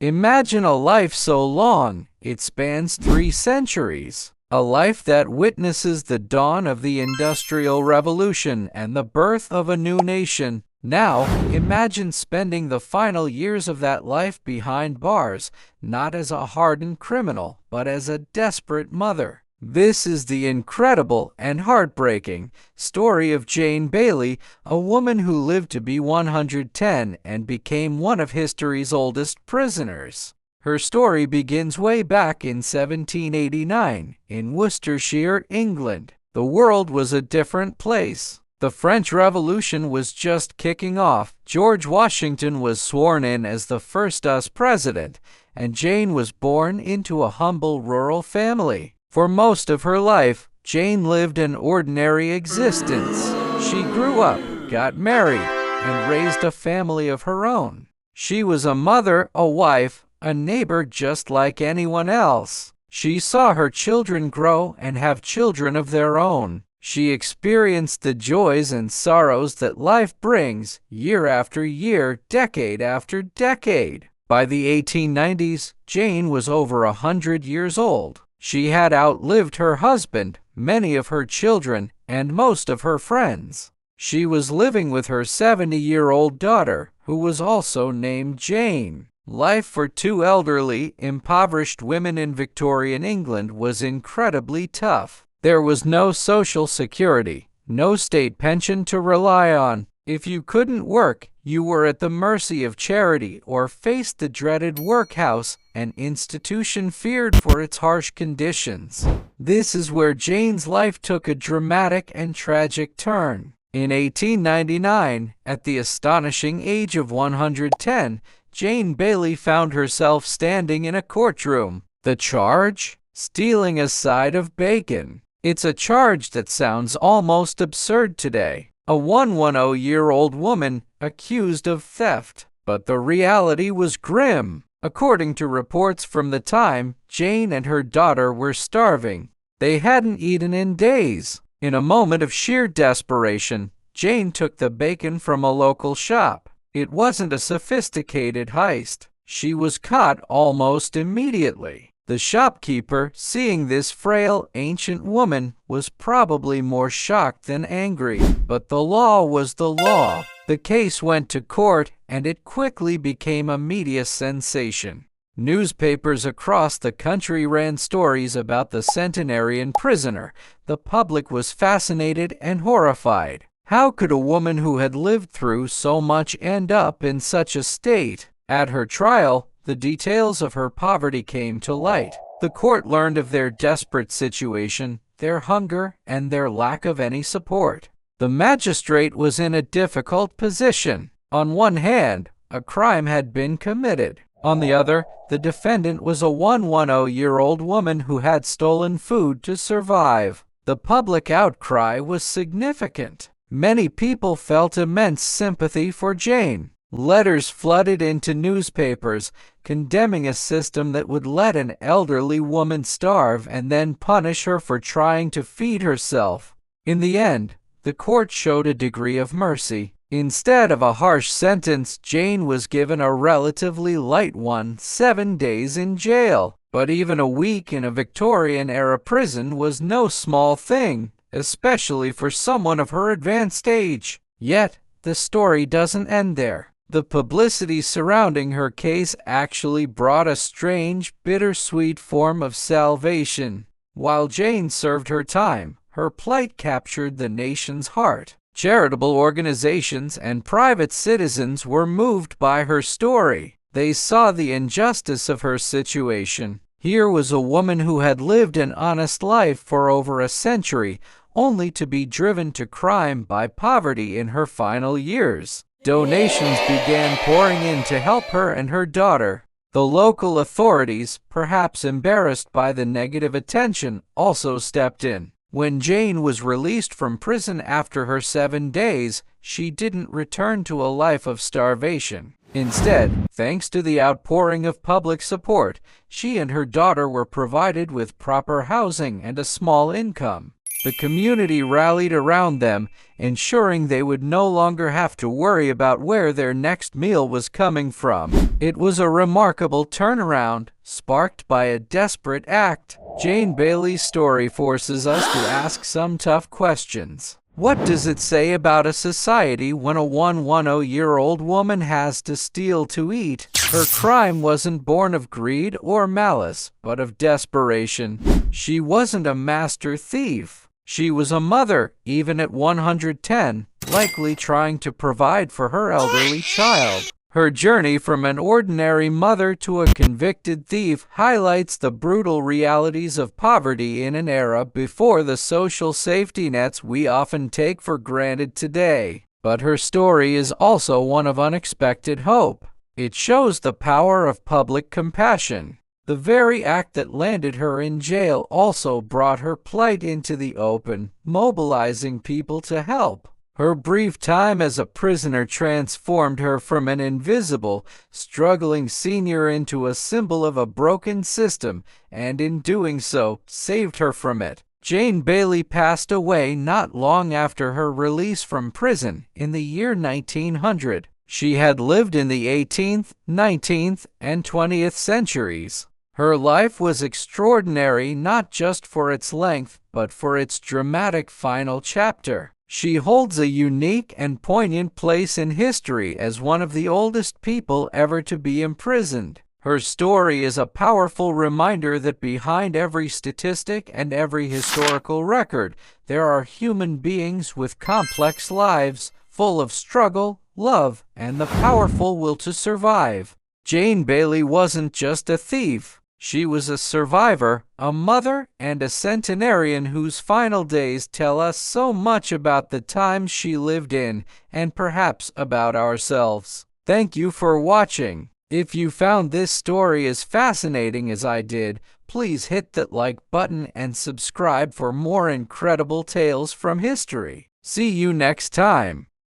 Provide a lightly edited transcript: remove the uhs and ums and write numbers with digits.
Imagine a life so long, it spans 3 centuries. A life that witnesses the dawn of the Industrial Revolution and the birth of a new nation. Now, imagine spending the final years of that life behind bars, not as a hardened criminal, but as a desperate mother. This is the incredible and heartbreaking story of Jane Bayley, a woman who lived to be 110 and became one of history's oldest prisoners. Her story begins way back in 1789 in Worcestershire, England. The world was a different place. The French Revolution was just kicking off. George Washington was sworn in as the first US president, and Jane was born into a humble rural family. For most of her life, Jane lived an ordinary existence. She grew up, got married, and raised a family of her own. She was a mother, a wife, a neighbor just like anyone else. She saw her children grow and have children of their own. She experienced the joys and sorrows that life brings, year after year, decade after decade. By the 1890s, Jane was over 100 years old. She had outlived her husband, many of her children, and most of her friends. She was living with her 70-year-old daughter, who was also named Jane. Life for 2 elderly, impoverished women in Victorian England was incredibly tough. There was no social security, no state pension to rely on. If you couldn't work, you were at the mercy of charity or faced the dreaded workhouse, an institution feared for its harsh conditions. This is where Jane's life took a dramatic and tragic turn. In 1899, at the astonishing age of 110, Jane Bayley found herself standing in a courtroom. The charge? Stealing a side of bacon. It's a charge that sounds almost absurd today. A 110-year-old woman accused of theft. But the reality was grim. According to reports from the time, Jane and her daughter were starving. They hadn't eaten in days. In a moment of sheer desperation, Jane took the bacon from a local shop. It wasn't a sophisticated heist. She was caught almost immediately. The shopkeeper, seeing this frail, ancient woman, was probably more shocked than angry. But the law was the law. The case went to court, and it quickly became a media sensation. Newspapers across the country ran stories about the Centenarian prisoner. The public was fascinated and horrified. How could a woman who had lived through so much end up in such a state? At her trial, the details of her poverty came to light. The court learned of their desperate situation, their hunger, and their lack of any support. The magistrate was in a difficult position. On one hand, a crime had been committed. On the other, the defendant was a 110-year-old woman who had stolen food to survive. The public outcry was significant. Many people felt immense sympathy for Jane. Letters flooded into newspapers, condemning a system that would let an elderly woman starve and then punish her for trying to feed herself. In the end, the court showed a degree of mercy. Instead of a harsh sentence, Jane was given a relatively light one, 7 days in jail. But even a week in a Victorian-era prison was no small thing, especially for someone of her advanced age. Yet, the story doesn't end there. The publicity surrounding her case actually brought a strange, bittersweet form of salvation. While Jane served her time, her plight captured the nation's heart. Charitable organizations and private citizens were moved by her story. They saw the injustice of her situation. Here was a woman who had lived an honest life for over a century, only to be driven to crime by poverty in her final years. Donations began pouring in to help her and her daughter. The local authorities, perhaps embarrassed by the negative attention, also stepped in. When Jane was released from prison after her 7 days, she didn't return to a life of starvation. Instead, thanks to the outpouring of public support, she and her daughter were provided with proper housing and a small income. The community rallied around them, ensuring they would no longer have to worry about where their next meal was coming from. It was a remarkable turnaround, sparked by a desperate act. Jane Bayley's story forces us to ask some tough questions. What does it say about a society when a 110-year-old woman has to steal to eat? Her crime wasn't born of greed or malice, but of desperation. She wasn't a master thief. She was a mother, even at 110, likely trying to provide for her elderly child. Her journey from an ordinary mother to a convicted thief highlights the brutal realities of poverty in an era before the social safety nets we often take for granted today. But her story is also one of unexpected hope. It shows the power of public compassion. The very act that landed her in jail also brought her plight into the open, mobilizing people to help. Her brief time as a prisoner transformed her from an invisible, struggling senior into a symbol of a broken system, and in doing so, saved her from it. Jane Bayley passed away not long after her release from prison in the year 1900. She had lived in the 18th, 19th, and 20th centuries. Her life was extraordinary not just for its length, but for its dramatic final chapter. She holds a unique and poignant place in history as one of the oldest people ever to be imprisoned. Her story is a powerful reminder that behind every statistic and every historical record, there are human beings with complex lives, full of struggle, love, and the powerful will to survive. Jane Bayley wasn't just a thief. She was a survivor, a mother, and a centenarian whose final days tell us so much about the times she lived in, and perhaps about ourselves. Thank you for watching. If you found this story as fascinating as I did, please hit that like button and subscribe for more incredible tales from history. See you next time.